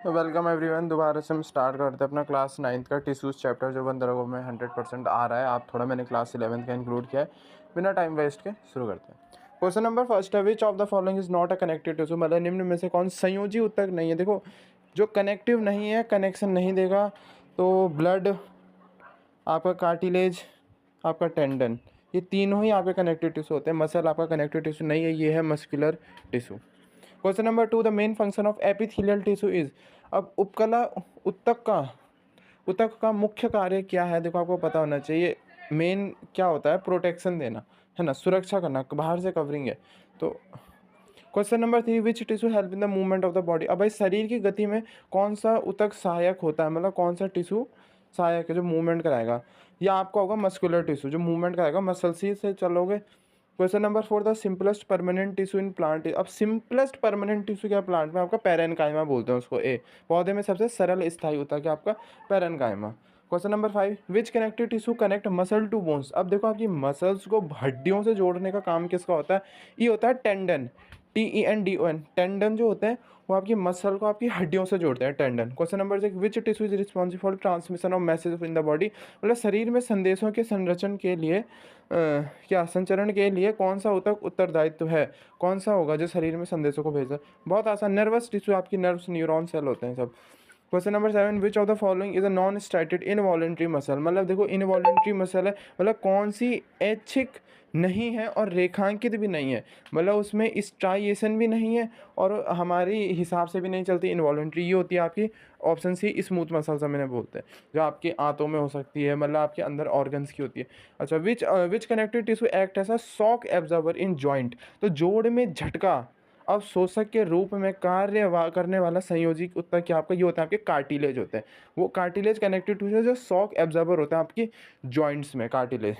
Welcome everyone. दोबारा से हम स्टार्ट करते हैं अपना क्लास 9th का टिश्यूज़ चैप्टर, जो 15 में 100% आ रहा है। आप थोड़ा मैंने क्लास 11th का इंक्लूड किया है। बिना टाइम वेस्ट के शुरू करते हैं। क्वेश्चन नंबर फर्स्ट है, which of the following is not a connected tissue, मतलब निम्न में से कौन संयोजी ऊतक नहीं है। देखो, जो कनेक्टिव नहीं है, कनेक्शन नहीं देगा, तो ब्लड, आपका कार्टिलेज, आपका टेंडन, ये तीनों ही आपके कनेक्टिव टिश्यू होते हैं। मसल आपका कनेक्टिव टिश्यू नहीं है, ये है muscular tissue. Question number 2, the main function of epithelial tissue is. अब उपकला ऊतक का ऊतक का मुख्य कार्य क्या है। देखो, आपको पता होना चाहिए मेन क्या होता है, प्रोटेक्शन देना है ना, सुरक्षा करना, बाहर से कवरिंग है। तो question number 3, which tissue help in the movement of the body. अब भाई शरीर की गति में कौन सा ऊतक सहायक होता है, मतलब कौन सा टिश्यू सहायक है जो मूवमेंट कराएगा। या आपका होगा मस्कुलर टिश्यू, जो मूवमेंट कराएगा, मसल से चलोगे। Question number 4, the simplest permanent tissue in plant. अब सिंपलेस्ट परमानेंट टिश्यू क्या प्लांट में, आपका पैरेनकाइमा बोलते हैं उसको। ए, पौधे में सबसे सरल स्थायी होता है क्या, आपका parenchyma. Question number 5, which connective tissue connect muscle to bones. अब देखो, आपकी मसल्स को हड्डियों से जोड़ने का काम किसका होता है, ये होता है टेंडन, TENDON। टेंडन जो होते हैं वो आपकी मसल को आपकी हड्डियों से जोड़ते हैं, tendon. Question number 6, which tissue is responsible for transmission of message in the body, मतलब शरीर में संदेशों के संरचन के लिए क्या संचरण के लिए कौन सा ऊतक उत्तरदायित्व है, कौन सा होगा जो शरीर में संदेशों को भेजा। बहुत आसान, नर्वस टिश्यू, आपकी नर्व्स, न्यूरॉन सेल होते हैं सब। Question number 7, which of the following is a non स्टाइटेड involuntary muscle, मतलब देखो इनवॉलेंट्री मसल है, मतलब कौन सी ऐच्छिक नहीं है और रेखांकित भी नहीं है, मतलब उसमें स्ट्राइएशन भी नहीं है और हमारी हिसाब से भी नहीं चलती। इनवॉलेंट्री ये होती है आपकी ऑप्शन सी, स्मूथ मसल्स मैंने बोलते हैं, जो आपकी आंतों में हो सकती है, मतलब आपके अंदर ऑर्गन्स की होती है। अच्छा, which connective tissue act as a shock absorber in joint, तो जोड़ में झटका अवशोषक के रूप में करने वाला संयोजी ऊतक क्या आपका, ये होता है आपके कार्टिलेज होते हैं। वो कार्टिलेज कनेक्टिव टिश्यू जो शॉक एब्जॉर्बर होता है आपकी जॉइंट्स में, cartilage.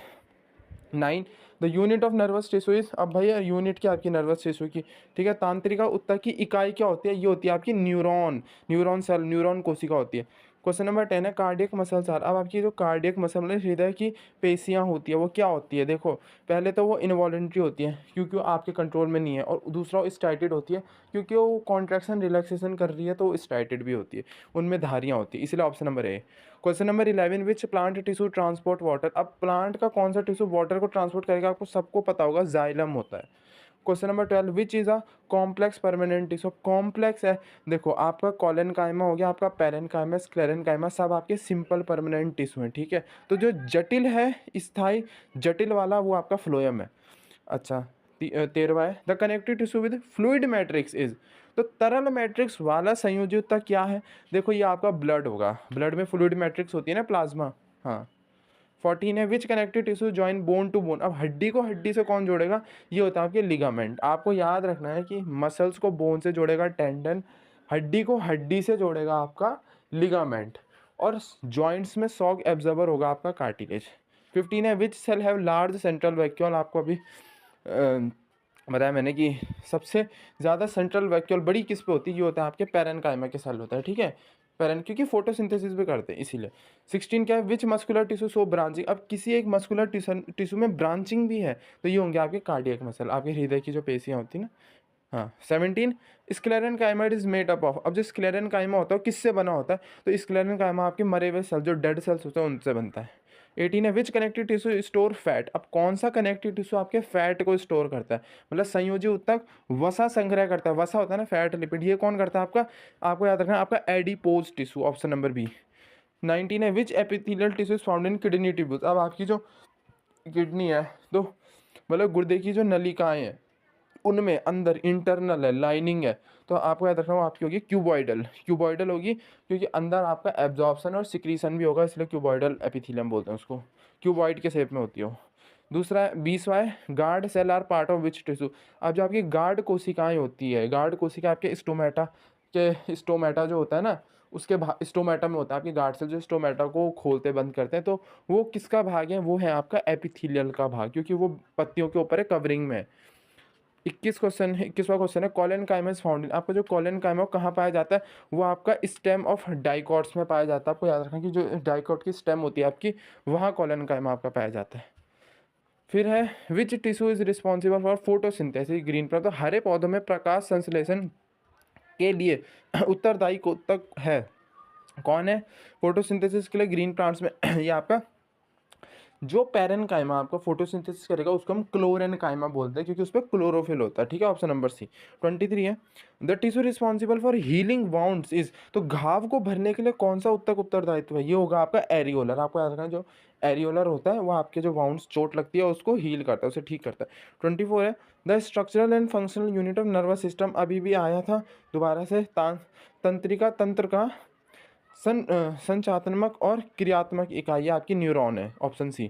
9, the unit of nervous tissue is. अब भैया यूनिट क्या आपकी नर्वस टिश्यू की, ठीक है, तांत्रिका ऊतक की इकाई क्या होती है, ये होती है आपकी न्यूरॉन, न्यूरॉन सेल, न्यूरॉन कोशिका होती है। क्वेश्चन नंबर 10 है, कार्डियक मसल्स आर। अब आपकी जो कार्डियक मसल, मतलब हृदय की पेशियाँ होती है, वो क्या होती है। देखो, पहले तो वो इनवॉलेंट्री होती है क्योंकि वो आपके कंट्रोल में नहीं है, और दूसरा वो स्टाइटेड होती है क्योंकि वो कॉन्ट्रैक्शन रिलैक्सेशन कर रही है, तो स्टाइटेड भी होती है, उनमें धारियाँ होती है, इसलिए option number A. Question number 11, which plant tissue transport water. अब प्लांट का कौन सा टिश्यू वाटर को ट्रांसपोर्ट करेगा, आपको सबको पता होगा, जाइलम होता है। Question number 12, which is a complex permanent tissue. Complex है, देखो आपका कॉलन कायमा हो गया, आपका पेरेन कायमा, स्क्लेरन कायमा, सब आपके सिंपल परमानेंट टिश्यू हैं, ठीक है। तो जो जटिल है, स्थायी जटिल वाला, वो आपका फ्लोएम है। अच्छा, 13वां है, the connective tissue with fluid matrix is. तो तरल मैट्रिक्स वाला संयोजी ऊतक क्या है। देखो, ये आपका ब्लड होगा, ब्लड में फ्लूइड मैट्रिक्स होती है ना, प्लाज्मा। हाँ। 14 है, which connective tissue join bone to bone. अब हड्डी को हड्डी से कौन जोड़ेगा, ये होता है आपके लिगामेंट। आपको याद रखना है कि मसल्स को बोन से जोड़ेगा टेंडन, हड्डी को हड्डी से जोड़ेगा आपका लिगामेंट, और जॉइंट्स में शॉक एब्जॉर्बर होगा आपका कार्टिलेज। 15 है, which cell have large central vacuole. आपको अभी बताया मैंने कि सबसे ज़्यादा सेंट्रल वैक्यूल बड़ी किस पे होती है, ये होता है आपके पैरेनकाइमा के सेल होता है, ठीक है। पैरेन, क्योंकि फोटोसिंथेसिस भी करते हैं इसीलिए। 16 क्या है, विच मस्कुलर टिश्यू शो ब्रांचिंग। अब किसी एक मस्कुलर टिश्यू में ब्रांचिंग भी है, तो ये होंगे आपके कार्डियक मसल, आपके हृदय की जो पेशियाँ होती है ना। हाँ। 17, स्क्लेरन काइमा इज मेड अप ऑफ। अब जो स्क्लेरन काइमा होता है किससे बना होता है, तो स्क्लेरन काइमा आपके मरे हुए सेल, जो डेड सेल्स होते हैं, उनसे बनता है। 18 है, which connective tissue store fat. अब कौन सा कनेक्टिव टिश्यू आपके फैट को स्टोर करता है, मतलब संयोजी ऊतक वसा संग्रह करता है। वसा होता है ना, फैट लिपिड, ये कौन करता है आपका, आपको याद रखना है, आपका adipose tissue, option number B. 19 है, which epithelial tissue is found in kidney tubes. अब आपकी जो किडनी है, तो मतलब गुर्दे की जो नलिकाएं हैं, उनमें अंदर इंटरनल है, लाइनिंग है, तो आपको याद रखना वो आपकी होगी क्यूबॉइडल। क्यूबॉइडल होगी क्योंकि अंदर आपका एब्जॉर्प्शन और सिक्रीशन भी होगा, इसलिए क्यूबॉइडल एपिथेलियम बोलते हैं उसको, क्यूबॉइड के शेप में होती हो। दूसरा है, 20वां है, guard cell are part of which tissue. अब जो आपकी गार्ड कोशिकाएं होती है, गार्ड कोशिका आपके स्टोमेटा जो होता है ना, उसके स्टोमेटा में होता है आपकी गार्ड सेल, जो स्टोमेटा को खोलते बंद करते हैं, तो वो किसका भाग है, वो है आपका एपिथेलियल का भाग, क्योंकि वो पत्तियों के ऊपर है, कवरिंग में। 21वां क्वेश्चन है, कॉलन काइमस फाउंड। आपका जो कॉलन काइमा कहाँ पाया जाता है, वो आपका स्टेम ऑफ डाइकॉट्स में पाया जाता है। आपको याद रखना कि जो डाइकॉट की स्टेम होती है आपकी, वहाँ कॉलन काइमा आपका पाया जाता है। फिर है, which tissue is responsible for photosynthesis green पर। तो हरे पौधों में प्रकाश संश्लेषण के लिए उत्तरदायी को तक है। कौन है? फोटोसिंथेसिस के लिए ग्रीन प्लांट्स में ये आपका जो पैरेनकाइमा आपका फोटोसिंथेसिस करेगा उसको हम क्लोरेनकाइमा बोलते हैं, क्योंकि उस पर क्लोरोफिल होता है। ठीक है, ऑप्शन नंबर सी। 23 है, the tissue responsible for healing wounds is, तो घाव को भरने के लिए कौन सा उत्तक उत्तरदायित्व है? ये होगा आपका एरियोलर। आपको याद रखना, जो एरियोलर होता है वो आपके जो वाउंड्स चोट लगती है उसको हील करता है, उसे ठीक करता है। 24 है, the structural and functional unit of nervous system, अभी भी आया था दोबारा से, तंत्रिका तंत्र का संचात्मक और क्रियात्मक इकाई आपकी न्यूरॉन है, ऑप्शन सी।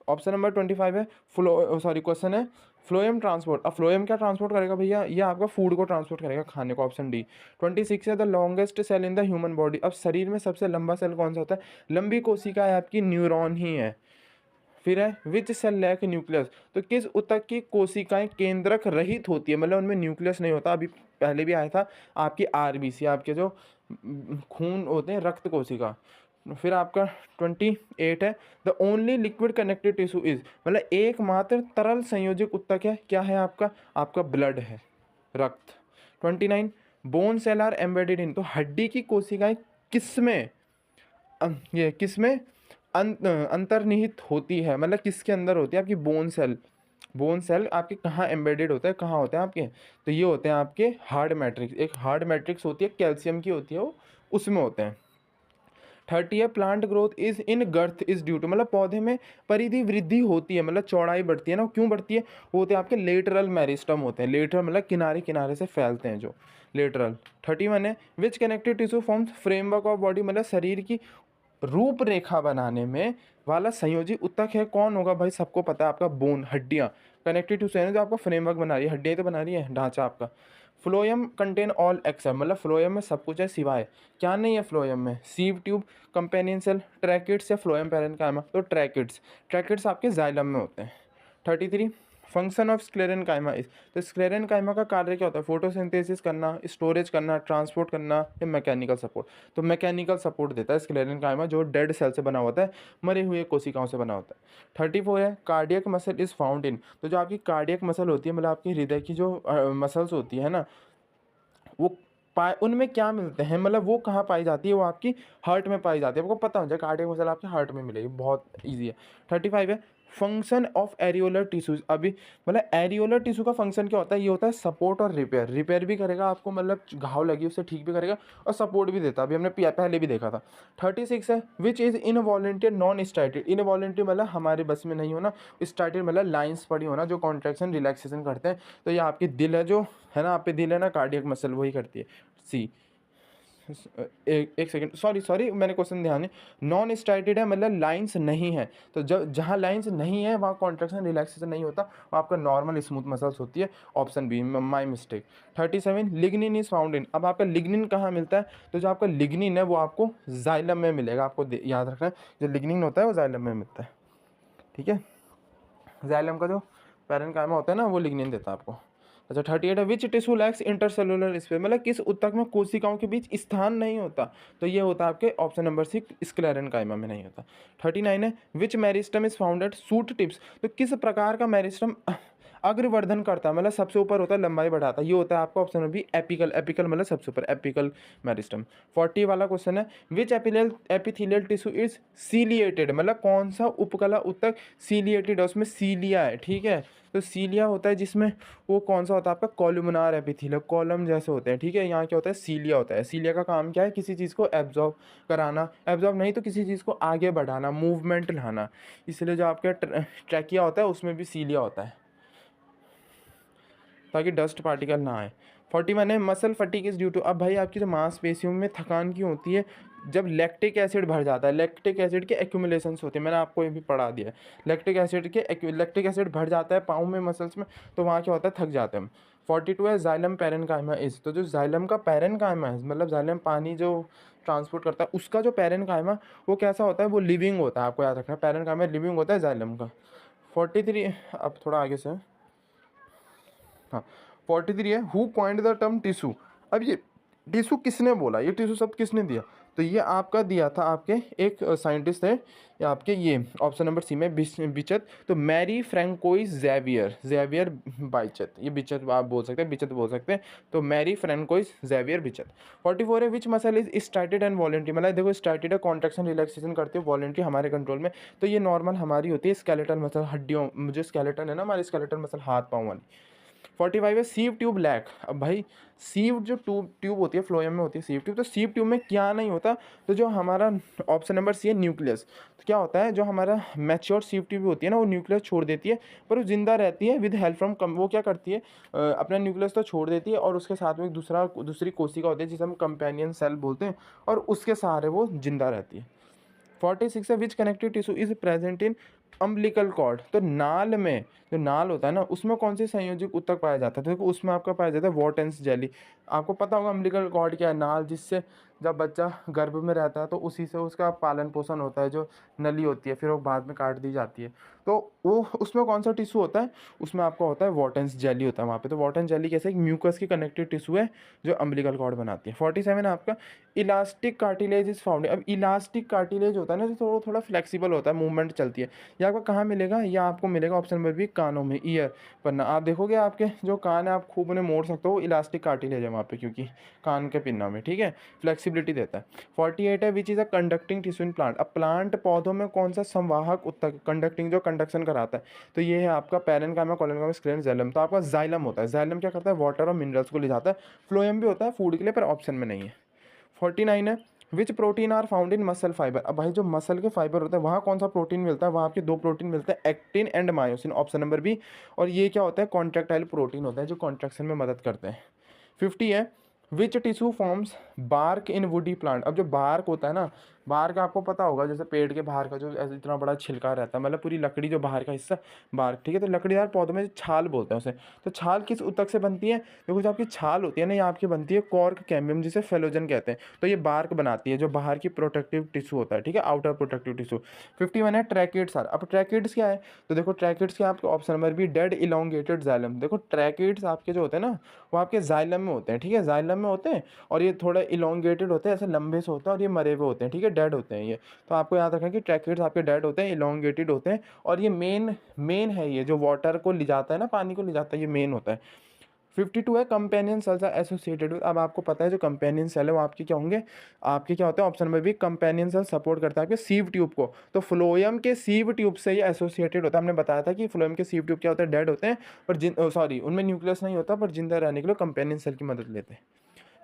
ऑप्शन नंबर 25 है, क्वेश्चन है फ्लोएम ट्रांसपोर्ट। अब फ्लोएम क्या ट्रांसपोर्ट करेगा भैया? ये आपका फूड को ट्रांसपोर्ट करेगा, खाने को, ऑप्शन डी। 26 है, the longest cell in the human body. अब शरीर में सबसे लंबा सेल कौन सा होता है? लंबी कोशिका है आपकी, न्यूरॉन ही है। फिर है, विच सेल लैक न्यूक्लियस, तो किस ऊतक की कोशिकाएं केंद्रक रहित होती है, मतलब उनमें न्यूक्लियस नहीं होता। अभी पहले भी आया था आपकी आरबीसी, आपके जो खून होते हैं, रक्त कोशिका। फिर आपका 28 है, the only liquid connected tissue is, मतलब एकमात्र तरल संयोजक ऊतक है, क्या है आपका? आपका ब्लड है, रक्त। 29, bone cell are embedded in, तो हड्डी की कोशिकाएं किसमें ये किसमें अंतर्निहित होती है, मतलब किसके अंदर होती है? आपकी बोन सेल। बोन सेल आपके कहाँ एम्बेडेड होता है, कहाँ होते हैं आपके? तो ये होते हैं आपके हार्ड मैट्रिक्स। एक हार्ड मैट्रिक्स होती है, कैल्शियम की होती है वो, उसमें होते हैं। 30 है, plant growth is in girth is due to, मतलब पौधे में परिधि वृद्धि होती है, मतलब चौड़ाई बढ़ती है ना, क्यों बढ़ती है? वो होते हैं आपके लेटरल मेरिस्टम होते हैं, लेटरल मतलब किनारे किनारे से फैलते हैं जो लेटरल। 31 है, which connected tissue forms framework of body, मतलब शरीर की रूपरेखा बनाने में वाला संयोजी ऊतक है, कौन होगा भाई? सबको पता है, आपका बोन, हड्डियाँ। कनेक्टेड टिश्यू है जो आपका फ्रेमवर्क बना रही है, हड्डियाँ तो बना रही है, ढांचा आपका। फ्लोएम कंटेन ऑल एक्सेप्ट, मतलब फ्लोएम में सब कुछ है सिवाय क्या नहीं है फ्लोएम में? Sieve tube, companion cell, tracheids या फ्लोएम पैरेन्काइमा, तो ट्रैकिड्स। ट्रैकिड्स आपके जाइलम में होते हैं। 33, फंक्शन ऑफ स्क्लेरेनकाइमा इज, तो स्क्लेरेनकाइमा का कार्य क्या होता है? फोटोसिंथेसिस करना, स्टोरेज करना, ट्रांसपोर्ट करना या मैकेनिकल सपोर्ट? तो मैकेनिकल सपोर्ट देता है स्क्लेरेनकाइमा, जो डेड सेल से बना होता है, मरे हुए कोशिकाओं से बना होता है। 34 है, कार्डियक मसल इज फाउंड इन, तो जो आपकी कार्डियक मसल होती है, मतलब आपकी हृदय की जो मसल्स होती है ना, वो उनमें क्या मिलते हैं, मतलब वो कहाँ पाई जाती है? वो आपकी हार्ट में पाई जाती है। आपको पता हो जाए कार्डियक मसल आपके हार्ट में मिलेगी, बहुत ईजी है। 35 है, फंक्शन ऑफ एरियोलर टिश्यूज, अभी मतलब एरियोलर टिश्यू का फंक्शन क्या होता है? ये होता है सपोर्ट और रिपेयर। रिपेयर भी करेगा आपको, मतलब घाव लगी उसे ठीक भी करेगा, और सपोर्ट भी देता है, अभी हमने पहले भी देखा था। 36 है, विच इज़ इनवॉलेंटियर नॉन स्टाइटेड, इनवॉलेंटियर मतलब हमारे बस में नहीं होना, स्टाइटेड मतलब लाइन्स पड़ी होना, जो कॉन्ट्रैक्शन रिलैक्सेशन करते हैं। तो ये आपकी दिल है, जो है ना, आप पे दिल है ना, कार्डियक मसल वही करती है। सी, एक सेकंड, सॉरी मैंने क्वेश्चन ध्यान नहीं, नॉन स्टाइटेड है मतलब लाइंस नहीं है, तो जब जहाँ लाइंस नहीं है वहाँ कॉन्ट्रैक्शन रिलैक्सेशन नहीं होता, वो आपका नॉर्मल स्मूथ मसल्स होती है, option B, my mistake. 37, lignin is found in, अब आपका लिग्निन कहाँ मिलता है? तो जो आपका लिग्निन है वो आपको जाइलम में मिलेगा, आपको याद रखना है, जो लिग्निन होता है वो जाइलम में मिलता है। ठीक है, जाइलम का जो पैरेन्काइमा होता है ना, वो लिग्निन देता है आपको। अच्छा, 38 है, which tissue lakhs intercellular space, मतलब किस ऊतक में कोशिकाओं के बीच स्थान नहीं होता? तो ये होता है आपके ऑप्शन नंबर सी, स्क्लेरेनकाइमा में नहीं होता। 39 है, which meristem is found at shoot tips, तो किस प्रकार का मेरिस्टम अग्रवर्धन करता है, मतलब सबसे ऊपर होता है, लंबाई बढ़ाता है, ये होता है आपका option number B, apical. Apical मतलब सबसे ऊपर, एपिकल मेरिस्टम। 40 वाला क्वेश्चन है, which epithelial tissue is ciliated, मतलब कौन सा उपकला ऊतक सीलिएटेड है, उसमें सीलिया है। ठीक है, तो सीलिया होता है जिसमें, वो कौन सा होता है आपका? कॉलमनार एपिथेलियल, कॉलम जैसे होते हैं। ठीक है, यहाँ क्या होता है? सीलिया होता है। सीलिया का काम क्या है? किसी चीज़ को एब्जॉर्ब कराना, एब्जॉर्ब नहीं तो किसी चीज़ को आगे बढ़ाना, मूवमेंट लाना, इसलिए जो आपका ट्रैकिया होता है उसमें भी सीलिया होता है, ताकि डस्ट पार्टिकल ना आए। 41 है, muscle fatigue is due to, अब भाई आपकी जो मांसपेशियों में थकान क्यों होती है? जब लैक्टिक एसिड भर जाता है, लैक्टिक एसिड के एक्यूमुलेशंस होते हैं, मैंने आपको ये भी पढ़ा दिया है, लैक्टिक एसिड भर जाता है पाँव में, मसल्स में, तो वहाँ क्या होता है? थक जाते हैं हम। 42 है, जाइलम पैरेन्काइमा इज, तो जो जाइलम का पैरेन्काइमा है, मतलब जाइलम पानी जो ट्रांसपोर्ट करता है, उसका जो पैरेन्काइमा वो कैसा होता है? वो लिविंग होता है, आपको याद रखना है, पैरेन्काइमा लिविंग होता है जाइलम का। 43, अब थोड़ा आगे से, हाँ, 43 है, who coined the term tissue, अब ये टिश्यू किसने बोला, ये टिश्यू शब्द किसने दिया? तो ये आपका दिया था आपके एक साइंटिस्ट थे, या आपके ये ऑप्शन नंबर सी में बिचत। तो मैरी फ्रैंकोइस जेवियर बाइचत, ये बिचत आप बोल सकते हैं, बिचत बोल सकते हैं। तो मैरी फ्रैंकोइस जेवियर बिचत। 44 है, which muscle is started and voluntary, मतलब देखो स्टार्टेड है, कॉन्ट्रैक्शन रिलैक्सेशन करते हो, वॉलेंट्री हमारे कंट्रोल में। तो ये नॉर्मल हमारी होती है स्केलेटल मसल, हड्डियों, जो स्केलेटन है ना हमारी स्केलेटल मसल, हाथ पाँव वाली। 45 है, सीव ट्यूब लैक। अब भाई सीव जो ट्यूब होती है, फ्लोएम में होती है सीव ट्यूब, तो सीव ट्यूब में क्या नहीं होता? तो जो हमारा ऑप्शन नंबर सी है न्यूक्लियस। तो क्या होता है, जो हमारा मैच्योर सीव ट्यूब होती है ना, वो न्यूक्लियस छोड़ देती है, पर वो जिंदा रहती है विद हेल्प फ्रॉम वो क्या करती है, अपना न्यूक्लियस तो छोड़ देती है, और उसके साथ में एक दूसरी कोशिका होती है जिसे हम कंपेनियन सेल बोलते हैं, और उसके सहारे वो जिंदा रहती है। 46 है, which connective tissue is present in umbilical cord. तो नाल में, जो नाल होता है ना, उसमें कौन से संयोजिक ऊतक पाया जाता है? तो देखो उसमें आपका पाया जाता है वॉटेंस जेली। आपको पता होगा अम्बिलिकल कॉर्ड क्या है? नाल, जिससे जब बच्चा गर्भ में रहता है तो उसी से उसका पालन पोषण होता है, जो नली होती है, फिर वो बाद में काट दी जाती है। तो वो उसमें कौन सा टिश्यू होता है? उसमें आपका होता है वॉटेंस जेली होता है वहाँ पे। तो वॉटेंस जेली कैसे, एक म्यूकस की कनेक्टिव टिश्यू है जो अम्बिलिकल कॉर्ड बनाती है। 47 आपका इलास्टिक कार्टिलेज इज फाउंड। अब इलास्टिक कार्टिलेज होता है ना, जो थोड़ा थोड़ा फ्लेक्सिबल होता है, मूवमेंट चलती है। ये आपको कहाँ मिलेगा? या आपको मिलेगा ऑप्शन नंबर बी, कानों में, ईयर। वरना आप देखोगे आपके जो कान है, आप खूब उन्हें मोड़ सकते हो, इलास्टिक कार्टिलेज है वहाँ पे, क्योंकि कान के पिन्ना में, ठीक है, फ्लेक्सिबिलिटी देता है। 48 है, which is a conducting tissue in plant. अब प्लांट पौधों में कौन सा संवाहक ऊतक, कंडक्टिंग, जो कंडक्शन कराता है? तो ये है आपका पैरेन्काइमा, कोलोनकाइमा, स्क्लेरन, जाइलम। तो आपका जाइलम होता है। जाइलम क्या करता है? वाटर और मिनरल्स को ले जाता है। फ्लोएम भी होता है फूड के लिए, पर ऑप्शन में नहीं है। 49 है, which protein are found in muscle fibre. अब भाई जो मसल के फाइबर होता है, वहाँ कौन सा प्रोटीन मिलता है? वहाँ आपके दो प्रोटीन मिलते हैं, actin and myosin, option number B. और ये क्या होता है? कॉन्ट्रैक्टाइल प्रोटीन होता है, जो कॉन्ट्रैक्शन में मदद करते हैं। 50 है, which tissue forms bark in woody plant. अब जो बार्क होता है ना, बार्क आपको पता होगा, जैसे पेड़ के बाहर का जो ऐसे इतना बड़ा छिलका रहता है, मतलब पूरी लकड़ी जो बाहर का हिस्सा, बार्क, ठीक है। तो लकड़ीदार पौधों में छाल बोलते हैं उसे। तो छाल किस ऊतक से बनती है? देखो जो आपकी छाल होती है ना, ये आपकी बनती है कॉर्क कैम्बियम, जिसे फेलोजन कहते हैं। तो ये बार्क बनाती है, जो बाहर की प्रोटेक्टिव टिश्यू होता है, ठीक है, आउटर प्रोटेक्टिव टिश्यू। 51 है, ट्रैकिड्स आर। अब ट्रैकिड्स क्या है? तो देखो ट्रैकिड्स क्या, आपके option number B, dead elongated xylem. देखो ट्रैकिड्स आपके जो होते हैं ना, वो आपके जाइलम में होते हैं, ठीक है, जाइलम में होते हैं, और ये थोड़ा इलोंगेटेड होते हैं, ऐसे लंबे से होते हैं, और ये मरे हुए होते हैं, ठीक है, डेड होते हैं ये। तो आपको याद रखना कि ट्रैकिड्स आपके डेड होते हैं, इलोंगेटेड होते हैं, और ये मेन मेन है, ये जो वाटर को ले जाता है ना, पानी को ले जाता है, ये मेन होता है। 52 है, companion cells are associated with. अब आपको पता है जो कंपेनियन सेल है वो आपके क्या होंगे? आपके क्या होते हैं? ऑप्शन में भी कंपेनियन सेल सपोर्ट करता है आपके सीव ट्यूब को। तो फ्लोएम के सीव ट्यूब से ये एसोसिएटेड होता है। हमने बताया था कि फ्लोएम के सीव ट्यूब क्या होते हैं? डेड होते हैं, पर सॉरी, उनमें न्यूक्लियस नहीं होता, पर जिंदा रहने के लिए कंपेनियन सेल की मदद लेते हैं।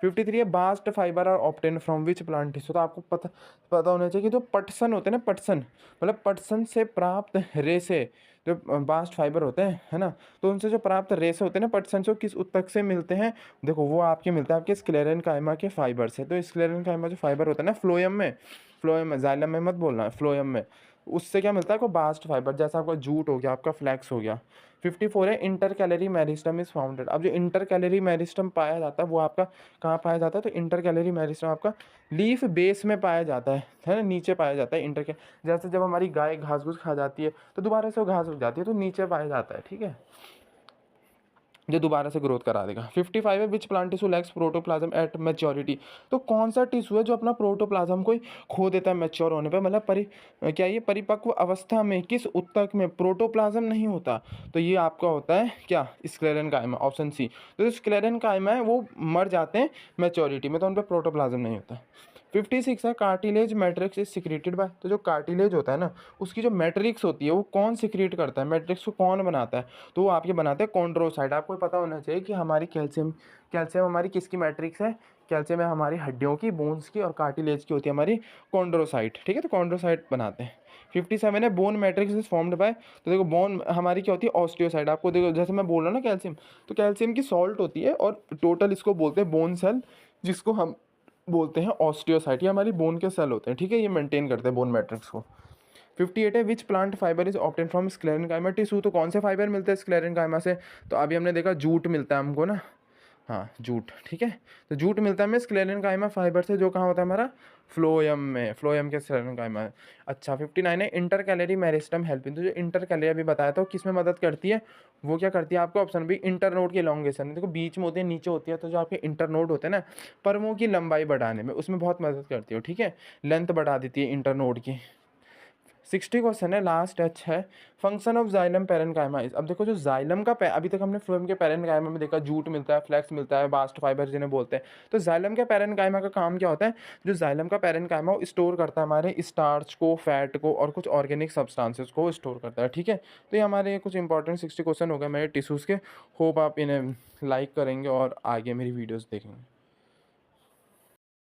53 है, bast fibre are obtain from which plant tissue. तो आपको पता पता होना चाहिए कि जो पटसन होते हैं ना, पटसन मतलब पटसन से प्राप्त रेसे, जो बास्ट फाइबर होते हैं, है ना, तो उनसे जो प्राप्त रेसे होते हैं ना, पटसन से किस ऊतक से मिलते हैं? देखो वो आपके मिलता है आपके स्क्लेरन कायमा के फाइबर से। तो स्क्लेरन कायमा जो फाइबर होता है ना, फ्लोएम में, जाइलम में मत बोलना, फ्लोएम में, उससे क्या मिलता है? आपको बास्ट फाइबर, जैसा आपका जूट हो गया, आपका फ्लैक्स हो गया। 54 है, inter calorie meristem is founded. अब जो इंटर कैलरी मेरिस्टम पाया जाता है वो आपका कहाँ पाया जाता है? तो इंटर कैलरी मेरिस्टम आपका लीफ बेस में पाया जाता है ना, नीचे पाया जाता है इंटर के। जैसे जब हमारी गाय घास घूस खा जाती है तो दोबारा से वो घास उग जाती है, तो नीचे पाया जाता है, ठीक है, जो दोबारा से ग्रोथ करा देगा। 55 है, which plant tissue lakhs protoplasm at maturity. तो कौन सा टिश्यू है जो अपना प्रोटोप्लाज्म को खो देता है मैच्योर होने पे, मतलब क्या ये परिपक्व अवस्था में किस ऊतक में प्रोटोप्लाज्म नहीं होता? तो ये आपका होता है क्या? स्क्लेरन कायमा, ऑप्शन सी। तो जो स्क्लेरन कायमा है वो मर जाते हैं मैच्योरिटी में, तो उन पर प्रोटोप्लाज्म नहीं होता। 56 है, cartilage matrix is secreted by. तो जो कार्टिलेज होता है ना, उसकी जो मैट्रिक्स होती है वो कौन सिक्रेट करता है? मैट्रिक्स को कौन बनाता है? तो वो आपके बनाते हैं कॉन्ड्रोसाइट। आपको पता होना चाहिए कि हमारी कैल्शियम कैल्शियम हमारी किसकी मैट्रिक्स है? कैल्शियम है हमारी हड्डियों की, बोन्स की, और कार्टिलेज की होती है हमारी कॉन्ड्रोसाइट, ठीक है, तो कॉन्ड्रोसाइट बनाते हैं। 57 है, bone matrix is formed by. तो देखो बोन हमारी क्या होती है? ऑस्टियोसाइट। आपको देखो जैसे मैं बोल रहा हूँ ना कैल्शियम, तो कैल्शियम की सॉल्ट होती है, और टोटल इसको बोलते हैं बोन सेल, जिसको हम बोलते हैं ऑस्टियोसाइट। ये हमारी बोन के सेल होते हैं, ठीक है, ये मेंटेन करते हैं बोन मैट्रिक्स को। 58 है, which plant fibre is obtain from sclerenchyma tissue. तो कौन से फाइबर मिलते हैं स्क्लेरन कायमा से? तो अभी हमने देखा जूट मिलता है हमको ना, हाँ, जूट, ठीक है। तो जूट मिलता है हमें स्क्लेरेंकाइमा फाइबर से, जो कहाँ होता है हमारा फ्लोएम में, फ्लोएम के स्क्लेरेंकाइमा है। अच्छा 59 है इंटरकैलरी मेरिस्टेम हेल्पिंग। तो जो इंटरकैलरी अभी बताया था वो किस में मदद करती है, वो क्या करती है आपको ऑप्शन बी इंटरनोड की एलोंगेशन। देखो बीच में होती है, नीचे होती है, तो जो आपके इंटरनोड होते हैं ना परमों की लंबाई बढ़ाने में उसमें बहुत मदद करती है, ठीक है, लेंथ बढ़ा देती है इंटरनोड की। 60 क्वेश्चन है, लास्ट टच है। Function of xylem parenchyma. अब देखो जो जाइलम का अभी तक हमने फ्लोएम के पैरेन्काइमा में देखा जूट मिलता है, फ्लैक्स मिलता है, बास्ट फाइबर जिन्हें बोलते हैं। तो जाइलम के पैरेन्काइमा का काम क्या होता है, जो जाइलम का पैरेन्काइमा वो स्टोर करता है हमारे स्टार्च को, फैट को और कुछ ऑर्गेनिक सब्सटेंसेस को स्टोर करता है, ठीक है। तो ये हमारे कुछ इंपॉर्टेंट 60 क्वेश्चन हो गए मेरे टिश्यूज़ के। होप आप इन्हें लाइक करेंगे और आगे मेरी वीडियोज़ देखेंगे।